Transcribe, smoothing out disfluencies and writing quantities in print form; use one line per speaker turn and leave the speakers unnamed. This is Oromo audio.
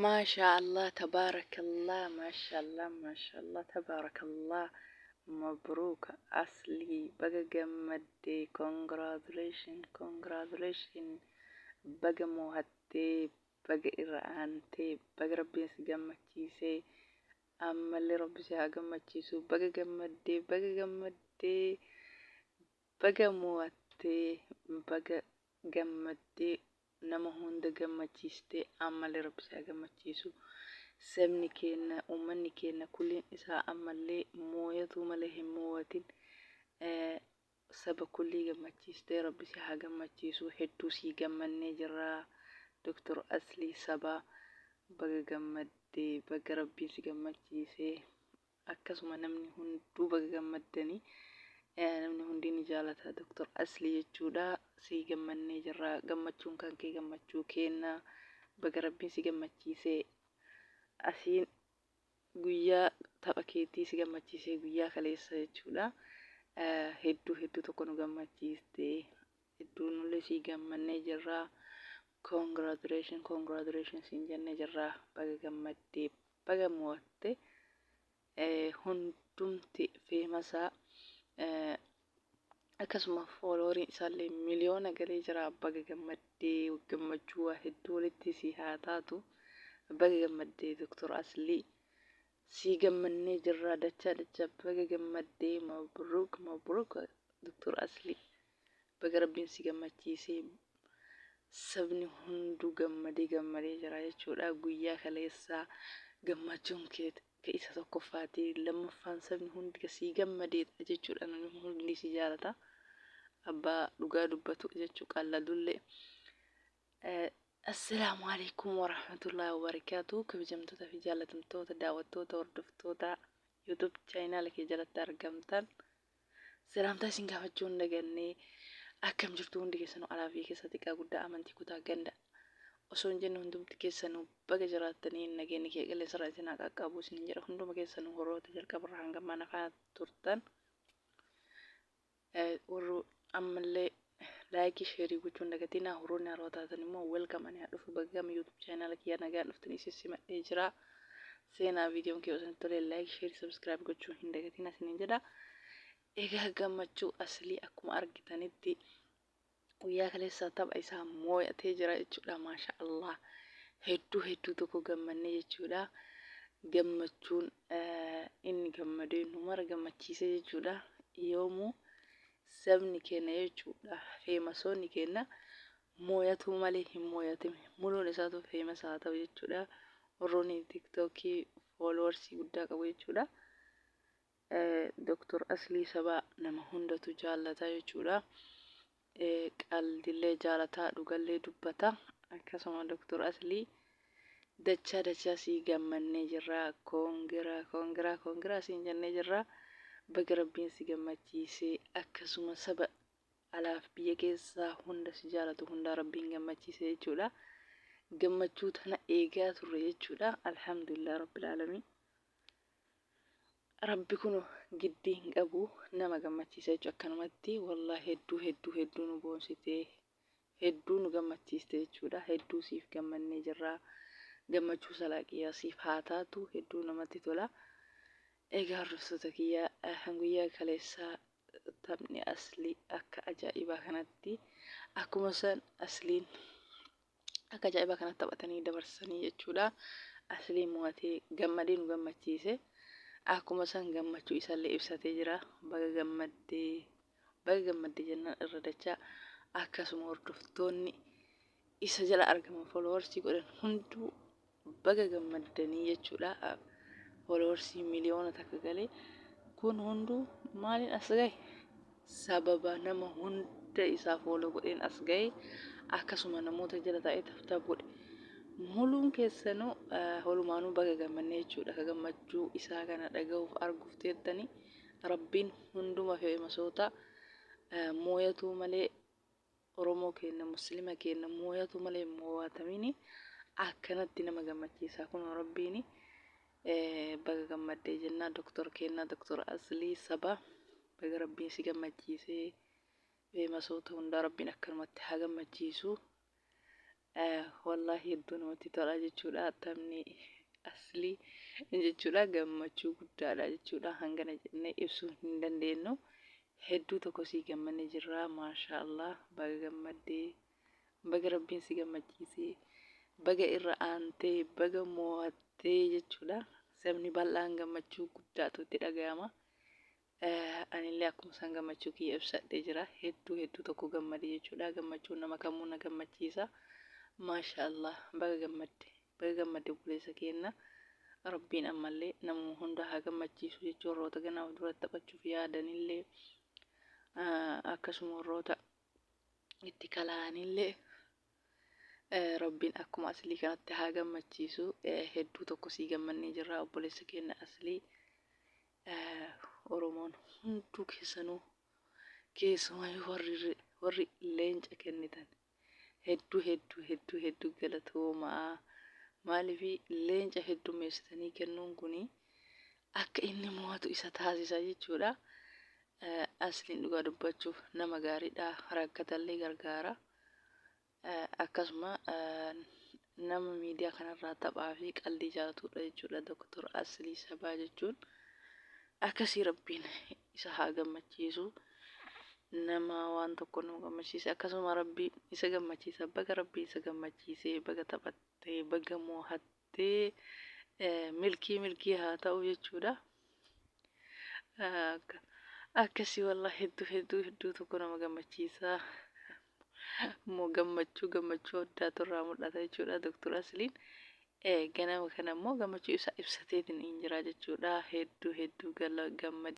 ما شاء الله تبارك الله ما شاء الله ما شاء الله تبارك الله. مبروك أصلي بقى جمدي congratulation بقى موهتي بقى إرانتي بقى ربي سجمتيسي أما اللي ربي سجمتيسو بقى جمدي بقى موهتي بقى جمدي nama hunda gammachiiste ammallee rabbi isaa gammachiisu sabni keenya ummanni keenya kulliin isaa ammallee mooyatu malee hin moowatin saba kullii gammachiiste rabbi isaa haa gammachiisu hedduu sii gammannee jirra Dr. Aslii Sabaa baga gammaddee baga rabbiin si gammachiise akkasuma namni hunduu baga gammaddanii namni hundi ni jaalata Dr. Aslii jechuudha si gammannee jirra gammachuun kan kee gammachuu kenna baga rabbiin si gammachiise asiin guyyaa tapha keetii si gammachiise guyyaa kaleessa jechuudha hedduu tokko nu gammachiiste hedduu nullee si gammannee jirra congratulation siin jennee jirra baga gammaddee baga mo'atte hundumti feemasaa akkasuma fooloorii isaallee miliyoona galee jira baga gammaddee gammachuu hedduu walitti si haa taatu baga gammaddee Dr. Aslii si gammannee jirra dacha baga gammaddee mabruuk Dr. Aslii baga rabbiin si gammachiisee sabni hunduu gammadee jira jechuudha guyyaa kaleessaa gammachuun kee isa tokkoffaati lammaffaan sabni hundi si gammadee jechuudha namni hundi si jaalata abbaa dhugaa dubbatu jechuu qalladullee assalaamu alaykum warahmatullahi wabarakaatuh kabajamtoota fi jaalatamtoota daawwattoota hordoftoota YouTube channel kee jalatti argamtan salaamtaa isin gaafachuu hin dagannee akkam jirtu hundi keessanuu alaa fi keessa xiqqaa guddaa amantii kutaa ganda osoo hin jenne hundumti keessanuu baga jiraattanii nageenyi kee qilleensa irraa isin haa qaqqabu isin jedha hunduma keessanuu horoota jalqabarraa hanga mana fa'aa turtan warru ammallee laayikii sheerii gochuun dagatinaa horoonni haroo taatan immoo welcome ani dhufu bagam YouTube channel kiyya nagaan dhuftanii sissimadhee jira seenaa viidiyoon kee osoo tolee laayik sheerii subscribe gochuun hin dagatinaa isiniin jedha egaa gammachuu Aslii akkuma argitanitti guyyaa kaleessaa tapha isaa moo'atee jira jechuudha maashaallah hedduu tokko gammannee jechuudha gammachuun inni gammadee nu mara gammachiise jechuudha yoomuu sabni keenya jechuudha feemasoonni keenya mooyatu malee hin mooyatime muluun isaatu feemas haa ta'u jechuudha warroonni tiktokii fooloowarsii guddaa qabu jechuudha Dr. Aslii Sabaa nama hundatu jaallata jechuudha qaldilee jaalataa dhugallee dubbata akkasuma Dr. Aslii dacha si gammannee jirra kongiraa siin jennee jirra baga rabbiin si gammachiise akkasuma saba alaaf biyya keessaa hunda si jaalatu hunda rabbiin gammachiise jechuudha gammachuu tana eegaa turre jechuudha alhamdulillah rabbil alamin rabbi kun giddii hin qabu nama gammachiisa jechuudha akkanumatti wallahi hedduu nu boonsite hedduu nu gammachiiste jechuudha hedduu siif gammannee jirra gammachuu salaaqiyaa siif haa taatu hedduu namatti tola egaa hordoftoota kiyya guyyaa kaleessaa taphni Aslii akka ajaa'ibaa kanatti akkuma san Asliin akka ajaa'ibaa kanatti taphatanii dabarsanii jechuudha Asliin mo'atee gammadee nu gammachiise akkuma san gammachuu isaallee ibsatee jira baga gammaddee jennaan irra dachaa akkasuma hordoftoonni isa jala argaman fooloowarsii godhan hunduu baga gammaddanii jechuudha fooloowarsii miliyoona takka galee kun hunduu maaliin as gahe sababa nama hunda isaa fooloo godheen as gahe akkasuma namoota jala taa'ee taftaaf godhe muluun keessanuu holumaanuu baga gammannee jechuudha ka gammachuu isaa kana dhaga'uuf arguuf teettanii rabbiin hunduma feemasoota mooyatu malee oromoo keenya muslima keenya mooyatu malee moo'atamini akkanatti nama gammachiisa kun rabbiini baga gammaddee jennaa Dr. keenya Dr. Aslii Sabaa baga rabbiin si gammachiisee feemasoota hundaa rabbiin akkanumatti haa gammachiisu Wallahi hedduu namatti tola jechuudha. Taphni aslii jechuudha gammachuu guddaadha jechuudha. Hangana jennee ibsuu hin dandeenyu. Hedduu tokko sii gammanne jirra maashaallah baga gammaddee baga rabbiin si gammachiisee baga irra aantee baga mo'attee jechuudha. Sabni bal'aan gammachuu guddaatu itti dhaga'ama. Anillee akkuma san gammachuu kiyya ibsadhee jira. Hedduu tokko gammade jechuudha. Gammachuun nama kamuu na gammachiisa. Maashaallah baga gammadde obboleessa keenya. Rabbiin ammallee namuma hunda haa gammachiisu jechuun warroota ganaaf dura taphachuuf yaadanillee akkasuma warroota itti kalaanillee rabbiin akkuma aslii kanatti haa gammachiisu. Hedduu tokko sii gammannee jirra obboleessa keenya aslii. Oromoon hunduu keessumaa warri leenca kennitan hedduu galatoomaa. Maaliifi leenca heddummeessitanii kennuun kuni akka inni mo'atu isa taasisa jechuudha. Asliin dhugaa dubbachuuf nama gaariidha. Rakkatallee gargaara. Akkasuma nama miidiyaa kanarraa taphaa fi qaldii jaalatudha jechuudha. Doktor Aslii Sabaa jechuun akkasii rabbiin isa haa gammachiisu. Nama waan tokko nama gammachiise akkasuma rabbii isa gammachiisa. Baga rabbii isa gammachiisee baga taphattee baga mo'attee milkii haa ta'u jechuudha. Akkasii wallah hedduu tokko nama gammachiisa. Gammachuu addaatu irraa mul'ata jechuudha. Doktor Asliin ganama kana immoo gammachuu isaa ibsateetiin hin jira jechuudha. Hedduu gammade.